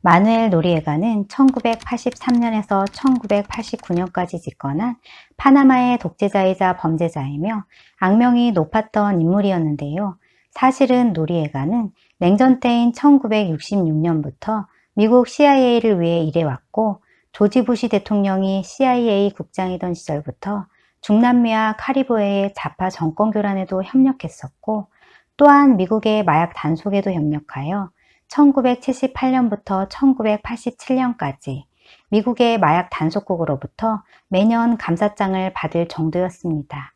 마누엘 노리에가는 1983년에서 1989년까지 집권한 파나마의 독재자이자 범죄자이며 악명이 높았던 인물이었는데요. 사실은 노리에가는 냉전 때인 1966년부터 미국 CIA를 위해 일해왔고, 조지 부시 대통령이 CIA 국장이던 시절부터 중남미와 카리브해의 좌파 정권 교란에도 협력했었고, 또한 미국의 마약 단속에도 협력하여 1978년부터 1987년까지 미국의 마약 단속국으로부터 매년 감사장을 받을 정도였습니다.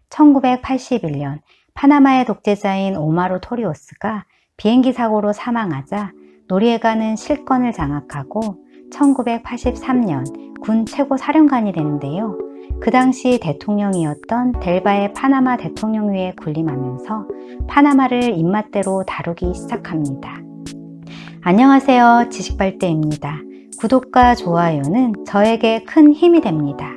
1981년 파나마의 독재자인 오마로 토리오스가 비행기 사고로 사망하자 노리에가는 실권을 장악하고 1983년 군 최고사령관이 되는데요. 그 당시 대통령이었던 델바의 파나마 대통령위에 군림하면서 파나마를 입맛대로 다루기 시작합니다. 안녕하세요. 지식발대입니다. 구독과 좋아요는 저에게 큰 힘이 됩니다.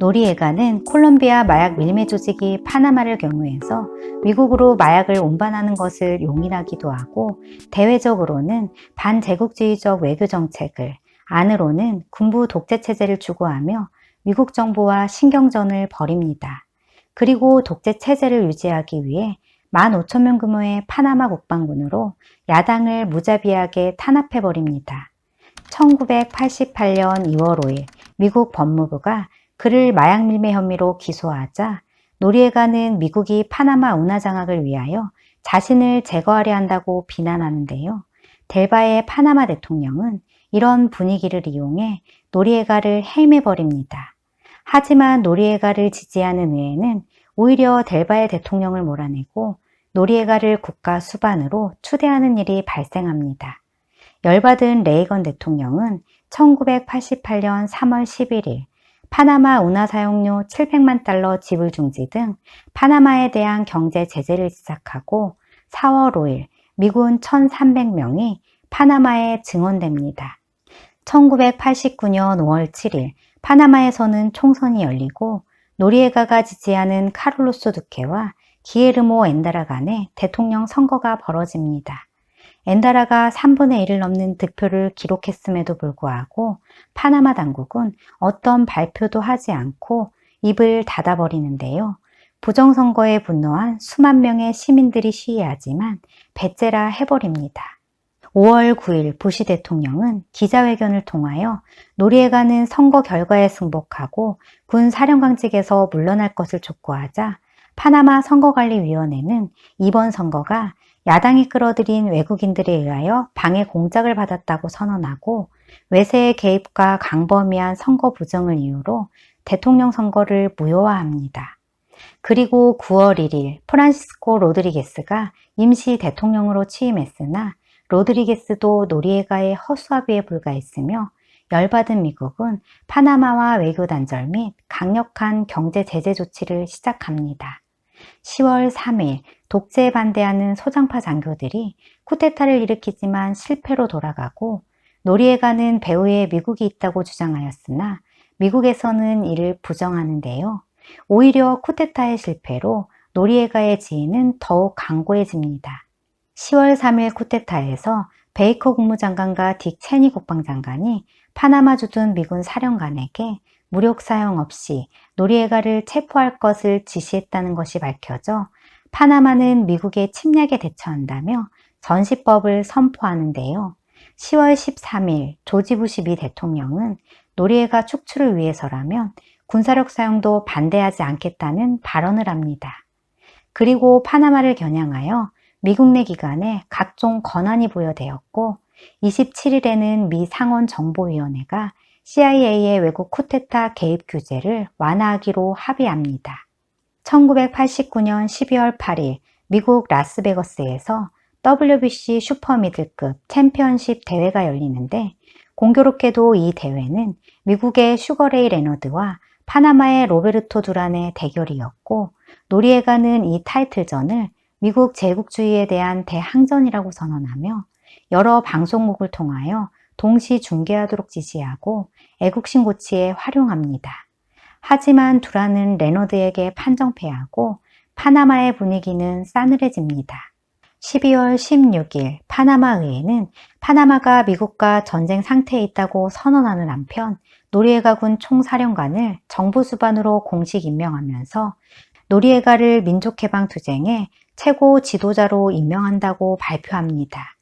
노리에가는 콜롬비아 마약 밀매 조직이 파나마를 경유해서 미국으로 마약을 운반하는 것을 용인하기도 하고, 대외적으로는 반제국주의적 외교 정책을, 안으로는 군부 독재 체제를 추구하며 미국 정부와 신경전을 벌입니다. 그리고 독재 체제를 유지하기 위해 15,000명 규모의 파나마 국방군으로 야당을 무자비하게 탄압해버립니다. 1988년 2월 5일 미국 법무부가 그를 마약 밀매 혐의로 기소하자 노리에가는 미국이 파나마 운하 장악을 위하여 자신을 제거하려 한다고 비난하는데요. 델바의 파나마 대통령은 이런 분위기를 이용해 노리에가를 해임해버립니다. 하지만 노리에가를 지지하는 의회는 오히려 델바의 대통령을 몰아내고 노리에가를 국가 수반으로 추대하는 일이 발생합니다. 열받은 레이건 대통령은 1988년 3월 11일 파나마 운하 사용료 700만 달러 지불 중지 등 파나마에 대한 경제 제재를 시작하고 4월 5일 미군 1,300명이 파나마에 증원됩니다. 1989년 5월 7일 파나마에서는 총선이 열리고 노리에가가 지지하는 카를로스 두케와 기에르모 엔다라 간의 대통령 선거가 벌어집니다. 엔다라가 3분의 1을 넘는 득표를 기록했음에도 불구하고 파나마 당국은 어떤 발표도 하지 않고 입을 닫아버리는데요. 부정선거에 분노한 수만 명의 시민들이 시위하지만 배째라 해버립니다. 5월 9일 부시 대통령은 기자회견을 통하여 노리에가는 선거 결과에 승복하고 군 사령관직에서 물러날 것을 촉구하자 파나마 선거관리위원회는 이번 선거가 야당이 끌어들인 외국인들에 의하여 방해 공작을 받았다고 선언하고, 외세의 개입과 강범위한 선거 부정을 이유로 대통령 선거를 무효화합니다. 그리고 9월 1일 프란시스코 로드리게스가 임시 대통령으로 취임했으나 로드리게스도 노리에가의 허수아비에 불과했으며, 열받은 미국은 파나마와 외교 단절 및 강력한 경제 제재 조치를 시작합니다. 10월 3일 독재에 반대하는 소장파 장교들이 쿠데타를 일으키지만 실패로 돌아가고, 노리에가는 배후에 미국이 있다고 주장하였으나 미국에서는 이를 부정하는데요. 오히려 쿠데타의 실패로 노리에가의 지위는 더욱 강고해집니다. 10월 3일 쿠데타에서 베이커 국무장관과 딕 체니 국방장관이 파나마 주둔 미군 사령관에게 무력 사용 없이 노리에가를 체포할 것을 지시했다는 것이 밝혀져 파나마는 미국의 침략에 대처한다며 전시법을 선포하는데요. 10월 13일 조지 부시 미 대통령은 노리에가 축출을 위해서라면 군사력 사용도 반대하지 않겠다는 발언을 합니다. 그리고 파나마를 겨냥하여 미국 내 기관에 각종 권한이 부여되었고, 27일에는 미 상원정보위원회가 CIA의 외국 쿠데타 개입 규제를 완화하기로 합의합니다. 1989년 12월 8일 미국 라스베거스에서 WBC 슈퍼미들급 챔피언십 대회가 열리는데, 공교롭게도 이 대회는 미국의 슈거레이 레너드와 파나마의 로베르토 두란의 대결이었고, 노리에가는 이 타이틀전을 미국 제국주의에 대한 대항전이라고 선언하며 여러 방송국을 통하여 동시 중계하도록 지시하고 애국심 고치에 활용합니다. 하지만 두란은 레너드에게 판정패하고 파나마의 분위기는 싸늘해집니다. 12월 16일 파나마 의회는 파나마가 미국과 전쟁 상태에 있다고 선언하는 한편 노리에가군 총사령관을 정부 수반으로 공식 임명하면서 노리에가를 민족해방투쟁의 최고 지도자로 임명한다고 발표합니다.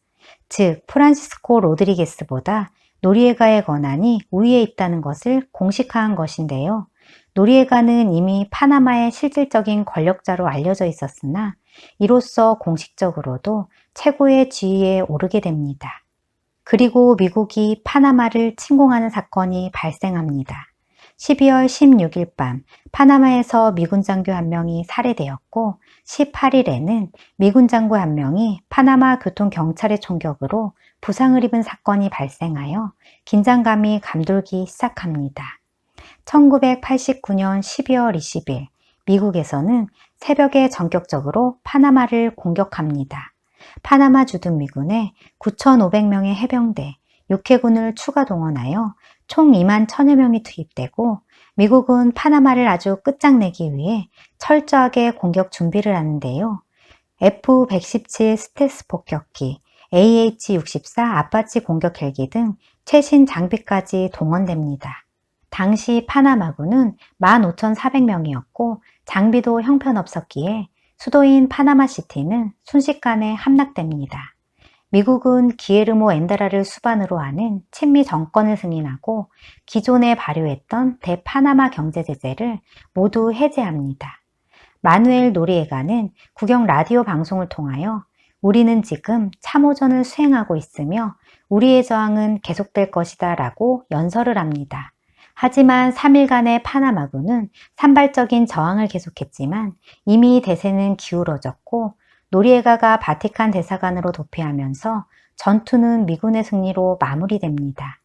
즉 프란시스코 로드리게스보다 노리에가의 권한이 우위에 있다는 것을 공식화한 것인데요. 노리에가는 이미 파나마의 실질적인 권력자로 알려져 있었으나 이로써 공식적으로도 최고의 지위에 오르게 됩니다. 그리고 미국이 파나마를 침공하는 사건이 발생합니다. 12월 16일 밤 파나마에서 미군 장교 한 명이 살해되었고 18일에는 미군 장교 한 명이 파나마 교통경찰의 총격으로 부상을 입은 사건이 발생하여 긴장감이 감돌기 시작합니다. 1989년 12월 20일 미국에서는 새벽에 전격적으로 파나마를 공격합니다. 파나마 주둔 미군에 9,500명의 해병대, 육해군을 추가 동원하여 총 2만 1,000여 명이 투입되고 미국은 파나마를 아주 끝장내기 위해 철저하게 공격 준비를 하는데요. F-117 스텔스 폭격기, AH-64 아파치 공격 헬기 등 최신 장비까지 동원됩니다. 당시 파나마군은 15,400명이었고 장비도 형편없었기에 수도인 파나마시티는 순식간에 함락됩니다. 미국은 기에르모 엔다라를 수반으로 하는 친미 정권을 승인하고 기존에 발효했던 대파나마 경제 제재를 모두 해제합니다. 마누엘 노리에가는 국영 라디오 방송을 통하여 우리는 지금 참호전을 수행하고 있으며 우리의 저항은 계속될 것이다 라고 연설을 합니다. 하지만 3일간의 파나마군은 산발적인 저항을 계속했지만 이미 대세는 기울어졌고 노리에가가 바티칸 대사관으로 도피하면서 전투는 미군의 승리로 마무리됩니다.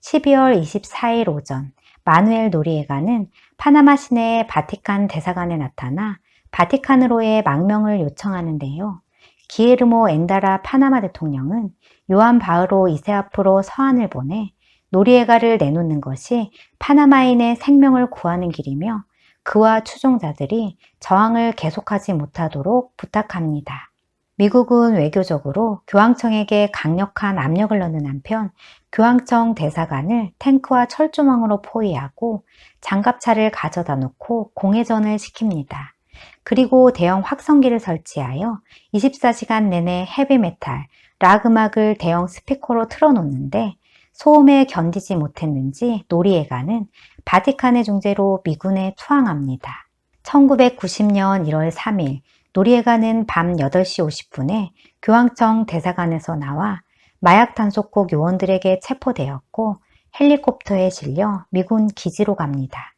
12월 24일 오전 마누엘 노리에가는 파나마 시내의 바티칸 대사관에 나타나 바티칸으로의 망명을 요청하는데요. 기에르모 엔다라 파나마 대통령은 요한 바흐로 2세 앞으로 서한을 보내 노리에가를 내놓는 것이 파나마인의 생명을 구하는 길이며 그와 추종자들이 저항을 계속하지 못하도록 부탁합니다. 미국은 외교적으로 교황청에게 강력한 압력을 넣는 한편 교황청 대사관을 탱크와 철조망으로 포위하고 장갑차를 가져다 놓고 공회전을 시킵니다. 그리고 대형 확성기를 설치하여 24시간 내내 헤비메탈, 락 음악을 대형 스피커로 틀어놓는데 소음에 견디지 못했는지 노리에가는 바티칸의 중재로 미군에 투항합니다. 1990년 1월 3일 노리에가는 밤 8시 50분에 교황청 대사관에서 나와 마약 단속국 요원들에게 체포되었고 헬리콥터에 실려 미군 기지로 갑니다.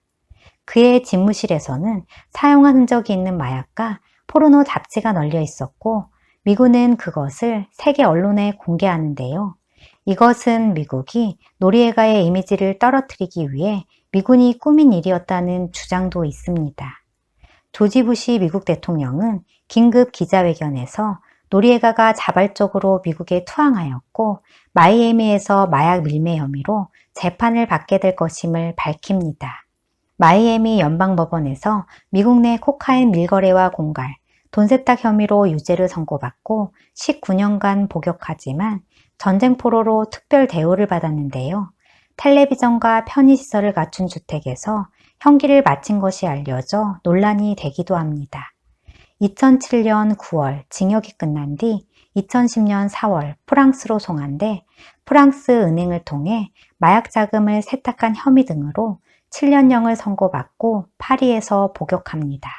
그의 집무실에서는 사용한 흔적이 있는 마약과 포르노 잡지가 널려 있었고 미군은 그것을 세계 언론에 공개하는데요. 이것은 미국이 노리에가의 이미지를 떨어뜨리기 위해 미군이 꾸민 일이었다는 주장도 있습니다. 조지 부시 미국 대통령은 긴급 기자회견에서 노리에가가 자발적으로 미국에 투항하였고 마이애미에서 마약 밀매 혐의로 재판을 받게 될 것임을 밝힙니다. 마이애미 연방법원에서 미국 내 코카인 밀거래와 공갈, 돈 세탁 혐의로 유죄를 선고받고 19년간 복역하지만 전쟁 포로로 특별 대우를 받았는데요. 텔레비전과 편의시설을 갖춘 주택에서 형기를 마친 것이 알려져 논란이 되기도 합니다. 2007년 9월 징역이 끝난 뒤 2010년 4월 프랑스로 송환돼 프랑스 은행을 통해 마약 자금을 세탁한 혐의 등으로 7년형을 선고받고 파리에서 복역합니다.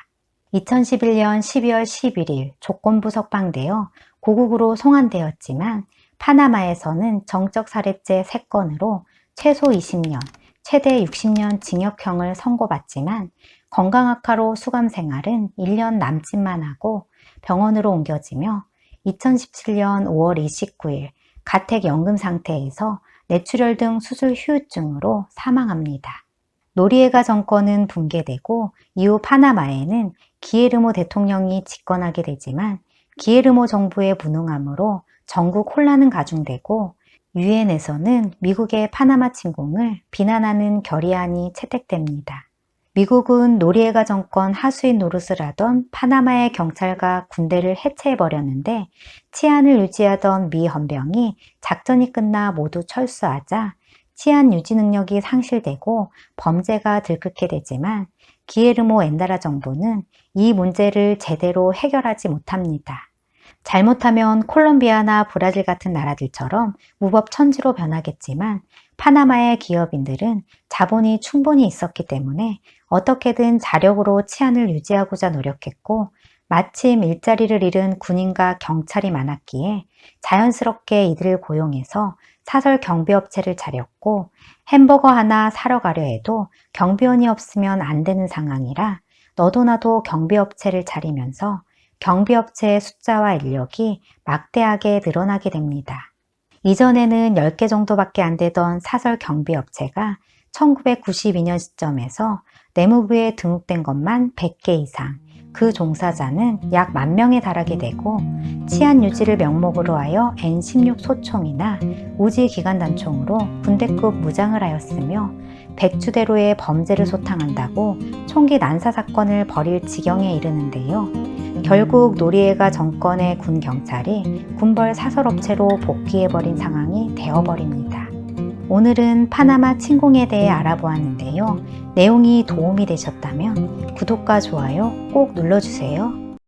2011년 12월 11일 조건부 석방되어 고국으로 송환되었지만 파나마에서는 정적 살해죄 3건으로 최소 20년, 최대 60년 징역형을 선고받지만 건강 악화로 수감 생활은 1년 남짓만 하고 병원으로 옮겨지며 2017년 5월 29일 가택연금 상태에서 뇌출혈 등 수술 후유증으로 사망합니다. 노리에가 정권은 붕괴되고 이후 파나마에는 기에르모 대통령이 집권하게 되지만 기에르모 정부의 무능함으로 전국 혼란은 가중되고 유엔에서는 미국의 파나마 침공을 비난하는 결의안이 채택됩니다. 미국은 노리에가 정권 하수인 노릇을 하던 파나마의 경찰과 군대를 해체해버렸는데 치안을 유지하던 미 헌병이 작전이 끝나 모두 철수하자 치안 유지 능력이 상실되고 범죄가 들끓게 되지만 기에르모 엔다라 정부는 이 문제를 제대로 해결하지 못합니다. 잘못하면 콜롬비아나 브라질 같은 나라들처럼 무법천지로 변하겠지만 파나마의 기업인들은 자본이 충분히 있었기 때문에 어떻게든 자력으로 치안을 유지하고자 노력했고 마침 일자리를 잃은 군인과 경찰이 많았기에 자연스럽게 이들을 고용해서 사설 경비업체를 차렸고 햄버거 하나 사러 가려 해도 경비원이 없으면 안 되는 상황이라 너도 나도 경비업체를 차리면서 경비업체의 숫자와 인력이 막대하게 늘어나게 됩니다. 이전에는 10개 정도밖에 안 되던 사설 경비업체가 1992년 시점에서 내무부에 등록된 것만 100개 이상, 그 종사자는 약 10,000명에 달하게 되고 치안 유지를 명목으로 하여 N16 소총이나 우지 기관단총으로 군대급 무장을 하였으며 백주대로의 범죄를 소탕한다고 총기 난사 사건을 벌일 지경에 이르는데요. 결국 노리에가 정권의 군 경찰이 군벌 사설업체로 복귀해버린 상황이 되어버립니다. 오늘은 파나마 침공에 대해 알아보았는데요. 내용이 도움이 되셨다면 구독과 좋아요 꼭 눌러주세요.